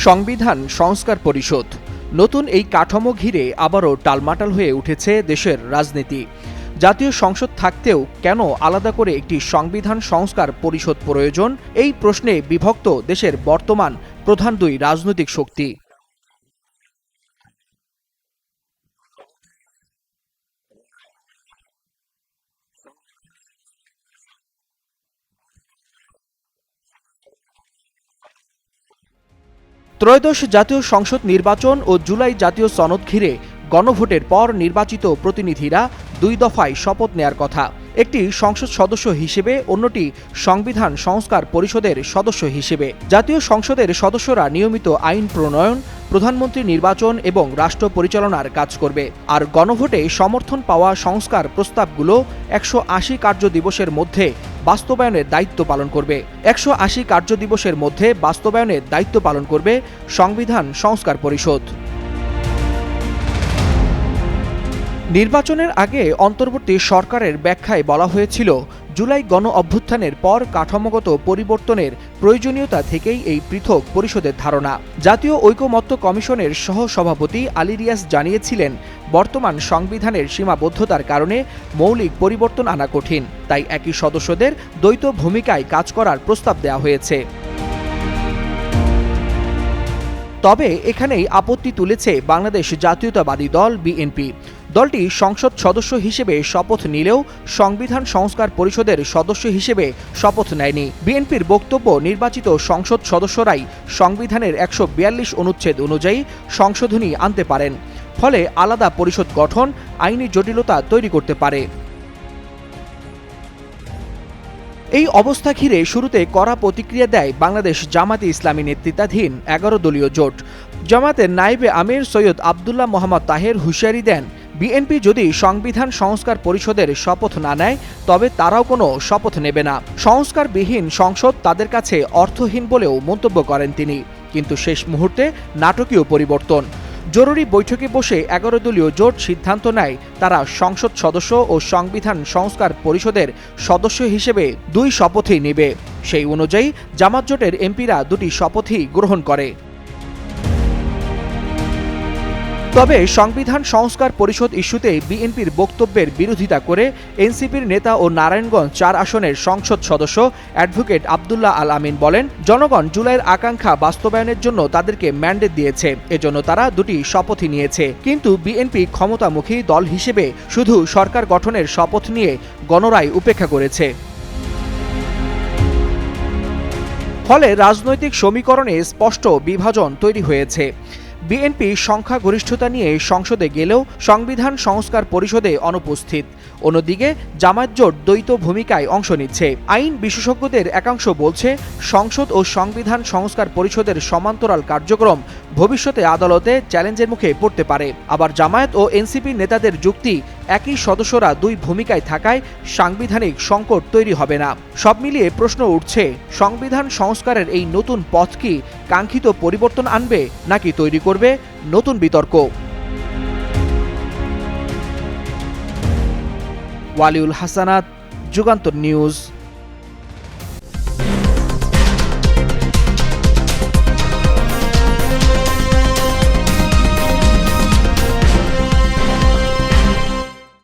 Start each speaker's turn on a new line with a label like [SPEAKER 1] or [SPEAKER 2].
[SPEAKER 1] সংবিধান সংস্কার পরিষদ নতুন এই কাঠামো ঘিরে আবারও টালমাটাল হয়ে উঠেছে দেশের রাজনীতি। জাতীয় সংসদ থাকতেও কেন আলাদা করে একটি সংবিধান সংস্কার পরিষদ প্রয়োজন, এই প্রশ্নে বিভক্ত দেশের বর্তমান প্রধান দুই রাজনৈতিক শক্তি। ত্রয়োদশ জাতীয় সংসদ নির্বাচন ও জুলাই জাতীয় সনদ ঘিরে গণভোটের পর নির্বাচিত প্রতিনিধিরা দুই দফায় শপথ নেয়ার কথা, একটি সংসদ সদস্য হিসেবে, অন্যটি সংবিধান সংস্কার পরিষদের সদস্য হিসেবে। জাতীয় সংসদের সদস্যরা নিয়মিত আইন প্রণয়ন, প্রধানমন্ত্রী নির্বাচন এবং রাষ্ট্র পরিচালনার কাজ করবে, আর গণভোটে সমর্থন পাওয়া সংস্কার প্রস্তাবগুলো ১৮০ কার্য দিবসের মধ্যে বাস্তবায়নের দায়িত্ব পালন করবে। ১৮০ কার্য দিবসের মধ্যে বাস্তবায়নের দায়িত্ব পালন করবে সংবিধান সংস্কার পরিষদ। নির্বাচনের আগে অন্তর্বর্তী সরকারের ব্যাখ্যায় বলা হয়েছিল, জুলাই গণ অভ্যুত্থানের পর কাঠামোগত পরিবর্তনের প্রয়োজনীয়তা থেকেই এই পৃথক পরিষদের ধারণা। জাতীয় ঐকমত্য কমিশনের সহ-সভাপতি আলী রিয়াজ জানিয়েছিলেন, বর্তমান সংবিধানের সীমাবদ্ধতার কারণে মৌলিক পরিবর্তন আনা কঠিন, তাই একই সদস্যদের দ্বৈত ভূমিকায় কাজ করার প্রস্তাব দেওয়া হয়েছে। তবে এখানেই আপত্তি তুলেছে বাংলাদেশ জাতীয়তাবাদী দল বিএনপি। দলটি সংসদ সদস্য হিসেবে শপথ নিলেও সংবিধান সংস্কার পরিষদের সদস্য হিসেবে শপথ নেয়নি। বিএনপির বক্তব্য, নির্বাচিত সংসদ সদস্যরাই সংবিধানের ১৪২ অনুচ্ছেদ অনুযায়ী সংশোধনী আনতে পারেন, ফলে আলাদা পরিষদ গঠন আইনি জটিলতা তৈরি করতে পারে। এই অবস্থা ঘিরে শুরুতে কড়া প্রতিক্রিয়া দেয় বাংলাদেশ জামায়াতে ইসলামী নেতৃত্বাধীন ১১ দলীয় জোট। জামায়াতের নায়েবে আমির সৈয়দ আবদুল্লাহ মোহাম্মদ তাহের হুঁশিয়ারি দেন, বিএনপি যদি সংবিধান সংস্কার পরিষদের শপথ না নেয় তবে তারাও কোনো শপথ নেবে না। সংস্কারবিহীন সংসদ তাদের কাছে অর্থহীন বলেও মন্তব্য করেন তিনি। কিন্তু শেষ মুহূর্তে নাটকীয় পরিবর্তন। জরুরি বৈঠকে বসে ১১ দলীয় জোট সিদ্ধান্ত নেয়, তারা সংসদ সদস্য ও সংবিধান সংস্কার পরিষদের সদস্য হিসেবে দুই শপথই নেবে। সেই অনুযায়ী জামাত জোটের এমপিরা দুটি শপথই গ্রহণ করে। তবে সংবিধান সংস্কার পরিষদ ইস্যুতে বিএনপির বক্তব্যের বিরোধিতা করে এনসিপির নেতা ও নারায়ণগঞ্জ ৪ আসনের সংসদ সদস্য অ্যাডভোকেট আবদুল্লাহ আল আমিন বলেন, জনগণ জুলাইয়ের আকাঙ্ক্ষা বাস্তবায়নের জন্য তাদেরকে ম্যান্ডেট দিয়েছে, এজন্য তারা দুটি শপথই নিয়েছে। কিন্তু বিএনপি ক্ষমতামুখী দল হিসেবে শুধু সরকার গঠনের শপথ নিয়ে গণরায় উপেক্ষা করেছে। ফলে রাজনৈতিক সমীকরণে স্পষ্ট বিভাজন তৈরি হয়েছে। বিএনপি সংখ্যাগরিষ্ঠতা নিয়ে সংসদে গেলেও সংবিধান সংস্কার পরিষদে অনুপস্থিত। অন্যদিকে জামায়াত জোট দ্বৈত ভূমিকায় অংশ নিচ্ছে। আইন বিশেষজ্ঞদের একাংশ বলছে, সংসদ ও সংবিধান সংস্কার পরিষদের সমান্তরাল কার্যক্রম ভবিষ্যতে আদালতে চ্যালেঞ্জের মুখে পড়তে পারে। আবার জামায়াত ও এনসিপি নেতাদের যুক্তি, একই সদস্যরা দুই ভূমিকায় থাকায় সাংবিধানিক সংকট তৈরি হবে না। সব মিলিয়ে প্রশ্ন উঠছে, সংবিধান সংস্কারের এই নতুন পথ কি কাঙ্ক্ষিত পরিবর্তন আনবে, নাকি তৈরি করবে নতুন বিতর্ক? ওয়ালিউল হাসানাত, যুগান্তর নিউজ।